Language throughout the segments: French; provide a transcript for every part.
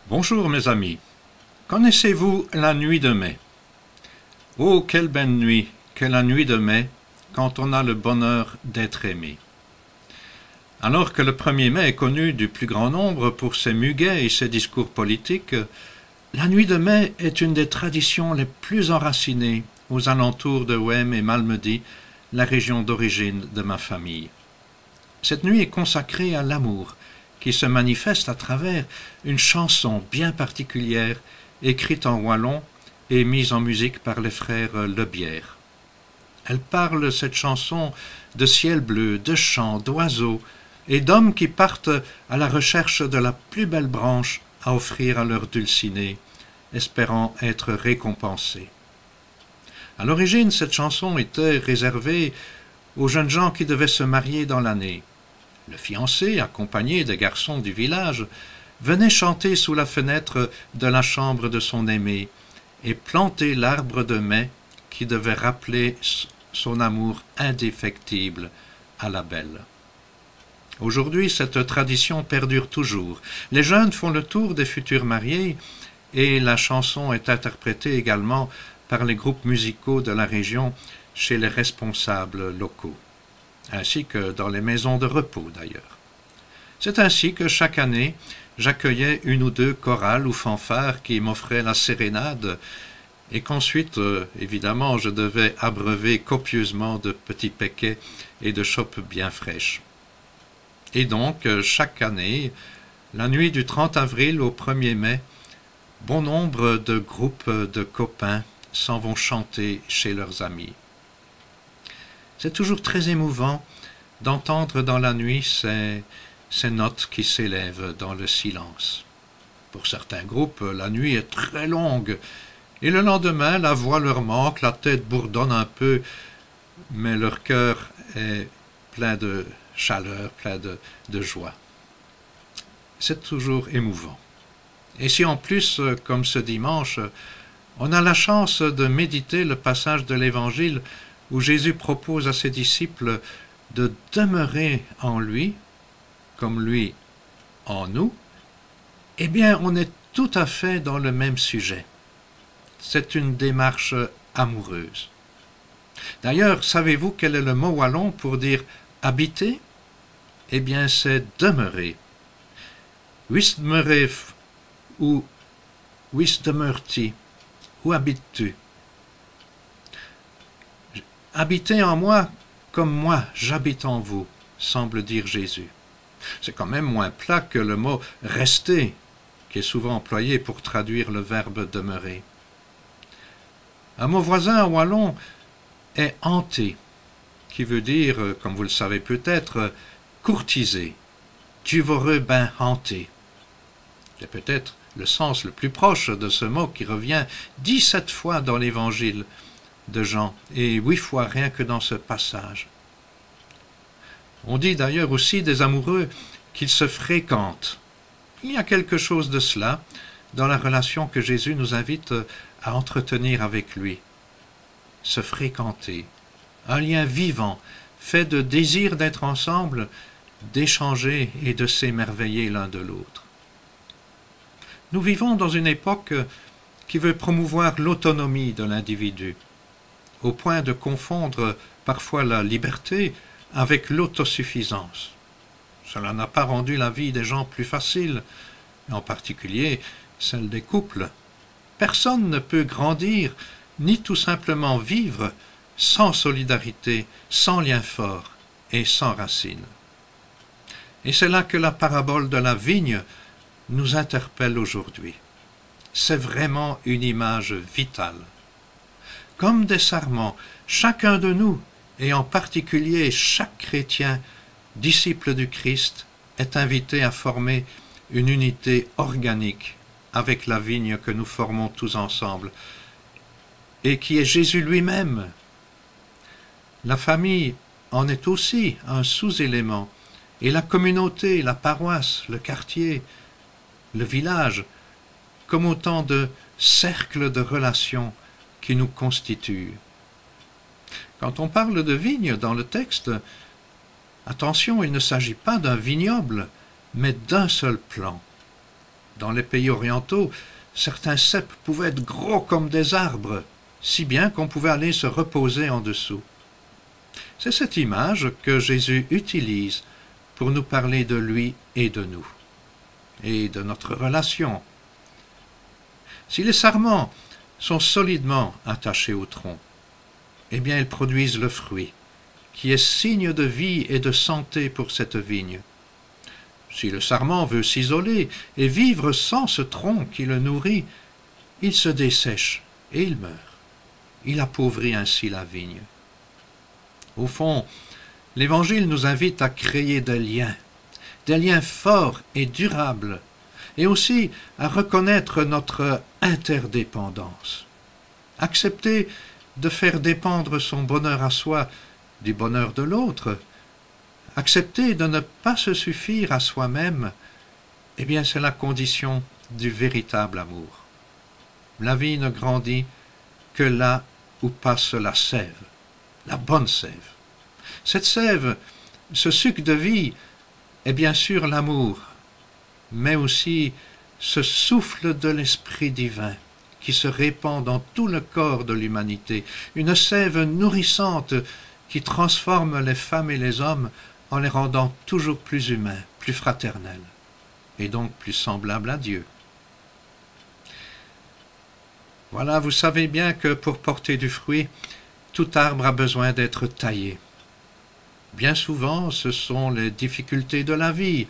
Bonjour mes amis, connaissez-vous la nuit de mai? Oh, quelle belle nuit que la nuit de mai, quand on a le bonheur d'être aimé. Alors que le 1er mai est connu du plus grand nombre pour ses muguets et ses discours politiques, la nuit de mai est une des traditions les plus enracinées aux alentours de Wem et Malmedy, la région d'origine de ma famille. Cette nuit est consacrée à l'amour, qui se manifeste à travers une chanson bien particulière, écrite en wallon et mise en musique par les frères Lebière. Elle parle, cette chanson, de ciel bleu, de chants, d'oiseaux, et d'hommes qui partent à la recherche de la plus belle branche à offrir à leur dulcinée, espérant être récompensés. À l'origine, cette chanson était réservée aux jeunes gens qui devaient se marier dans l'année. Le fiancé, accompagné des garçons du village, venait chanter sous la fenêtre de la chambre de son aimé et planter l'arbre de mai qui devait rappeler son amour indéfectible à la belle. Aujourd'hui, cette tradition perdure toujours. Les jeunes font le tour des futurs mariés et la chanson est interprétée également par les groupes musicaux de la région chez les responsables locaux, ainsi que dans les maisons de repos d'ailleurs. C'est ainsi que chaque année, j'accueillais une ou deux chorales ou fanfares qui m'offraient la sérénade et qu'ensuite, évidemment, je devais abreuver copieusement de petits paquets et de chopes bien fraîches. Et donc, chaque année, la nuit du 30 avril au 1er mai, bon nombre de groupes de copains s'en vont chanter chez leurs amis. C'est toujours très émouvant d'entendre dans la nuit ces notes qui s'élèvent dans le silence. Pour certains groupes, la nuit est très longue, et le lendemain, la voix leur manque, la tête bourdonne un peu, mais leur cœur est plein de chaleur, plein de joie. C'est toujours émouvant. Et si en plus, comme ce dimanche, on a la chance de méditer le passage de l'Évangile où Jésus propose à ses disciples de demeurer en lui, comme lui en nous, eh bien on est tout à fait dans le même sujet. C'est une démarche amoureuse. D'ailleurs, savez-vous quel est le mot wallon pour dire habiter? Eh bien c'est demeurer. Wist demeuref ou wist demeurti? Où habites-tu? Habitez en moi comme moi j'habite en vous, semble dire Jésus. C'est quand même moins plat que le mot rester, qui est souvent employé pour traduire le verbe demeurer. Un mot voisin en wallon est hanter, qui veut dire, comme vous le savez peut-être, courtiser. Tu voreux ben hanter. C'est peut-être le sens le plus proche de ce mot qui revient 17 fois dans l'Évangile de Jean, et 8 fois rien que dans ce passage. On dit d'ailleurs aussi des amoureux qu'ils se fréquentent. Il y a quelque chose de cela dans la relation que Jésus nous invite à entretenir avec lui. Se fréquenter, un lien vivant, fait de désir d'être ensemble, d'échanger et de s'émerveiller l'un de l'autre. Nous vivons dans une époque qui veut promouvoir l'autonomie de l'individu, au point de confondre parfois la liberté avec l'autosuffisance. Cela n'a pas rendu la vie des gens plus facile, en particulier celle des couples. Personne ne peut grandir, ni tout simplement vivre, sans solidarité, sans lien fort et sans racines. Et c'est là que la parabole de la vigne nous interpelle aujourd'hui. C'est vraiment une image vitale. Comme des sarments, chacun de nous, et en particulier chaque chrétien, disciple du Christ, est invité à former une unité organique avec la vigne que nous formons tous ensemble, et qui est Jésus lui-même. La famille en est aussi un sous-élément, et la communauté, la paroisse, le quartier, le village, comme autant de cercles de relations qui nous constituent. Quand on parle de vigne dans le texte, attention, il ne s'agit pas d'un vignoble, mais d'un seul plant. Dans les pays orientaux, certains cèpes pouvaient être gros comme des arbres, si bien qu'on pouvait aller se reposer en dessous. C'est cette image que Jésus utilise pour nous parler de lui et de nous, et de notre relation. Si les sarments sont solidement attachés au tronc, eh bien ils produisent le fruit, qui est signe de vie et de santé pour cette vigne. Si le sarment veut s'isoler et vivre sans ce tronc qui le nourrit, il se dessèche et il meurt. Il appauvrit ainsi la vigne. Au fond, l'Évangile nous invite à créer des liens forts et durables, et aussi à reconnaître notre interdépendance. Accepter de faire dépendre son bonheur à soi du bonheur de l'autre, accepter de ne pas se suffire à soi-même, eh bien c'est la condition du véritable amour. La vie ne grandit que là où passe la sève, la bonne sève. Cette sève, ce suc de vie, est bien sûr l'amour, mais aussi ce souffle de l'Esprit divin qui se répand dans tout le corps de l'humanité, une sève nourrissante qui transforme les femmes et les hommes en les rendant toujours plus humains, plus fraternels, et donc plus semblables à Dieu. Voilà, vous savez bien que pour porter du fruit, tout arbre a besoin d'être taillé. Bien souvent, ce sont les difficultés de la vie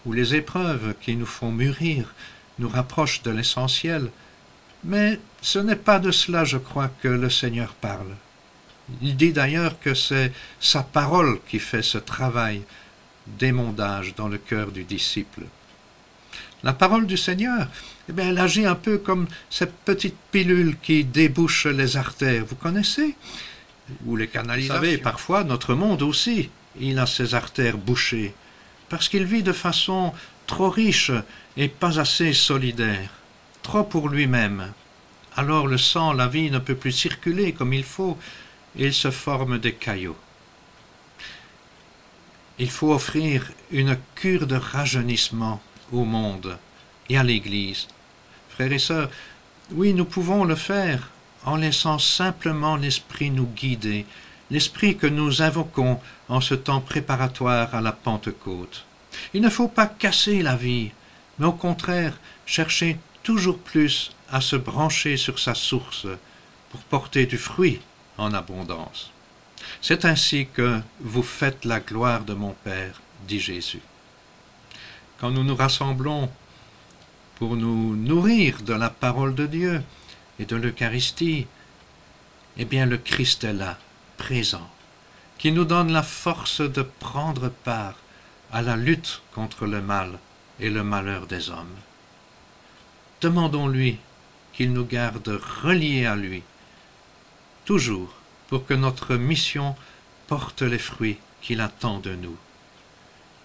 ou les épreuves qui nous font mûrir, nous rapprochent de l'essentiel. Mais ce n'est pas de cela, je crois, que le Seigneur parle. Il dit d'ailleurs que c'est sa parole qui fait ce travail d'émondage dans le cœur du disciple. La parole du Seigneur, eh bien, elle agit un peu comme cette petite pilule qui débouche les artères. Vous connaissez? Ou les canalisations. Vous savez, parfois, notre monde aussi, il a ses artères bouchées, parce qu'il vit de façon trop riche et pas assez solidaire, trop pour lui-même. Alors le sang, la vie ne peut plus circuler comme il faut, et il se forme des caillots. Il faut offrir une cure de rajeunissement au monde et à l'Église. Frères et sœurs, oui, nous pouvons le faire en laissant simplement l'Esprit nous guider, l'Esprit que nous invoquons en ce temps préparatoire à la Pentecôte. Il ne faut pas casser la vie, mais au contraire chercher toujours plus à se brancher sur sa source pour porter du fruit en abondance. C'est ainsi que vous faites la gloire de mon Père, dit Jésus. Quand nous nous rassemblons pour nous nourrir de la parole de Dieu et de l'Eucharistie, eh bien le Christ est là, présent, qui nous donne la force de prendre part à la lutte contre le mal et le malheur des hommes. Demandons-lui qu'il nous garde reliés à lui, toujours pour que notre mission porte les fruits qu'il attend de nous.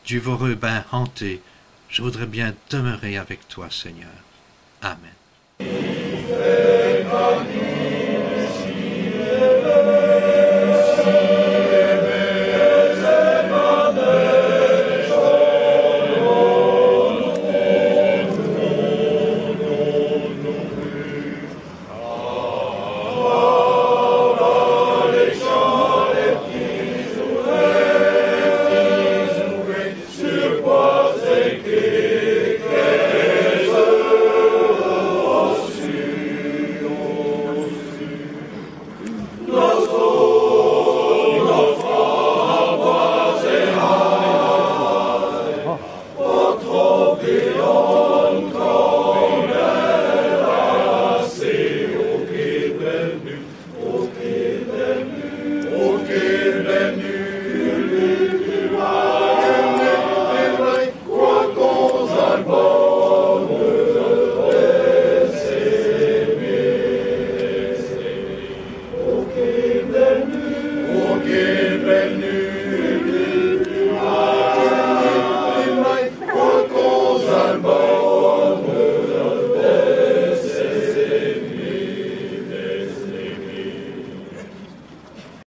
Du Voreux-Bain hanté, je voudrais bien demeurer avec toi, Seigneur. Amen. Okay.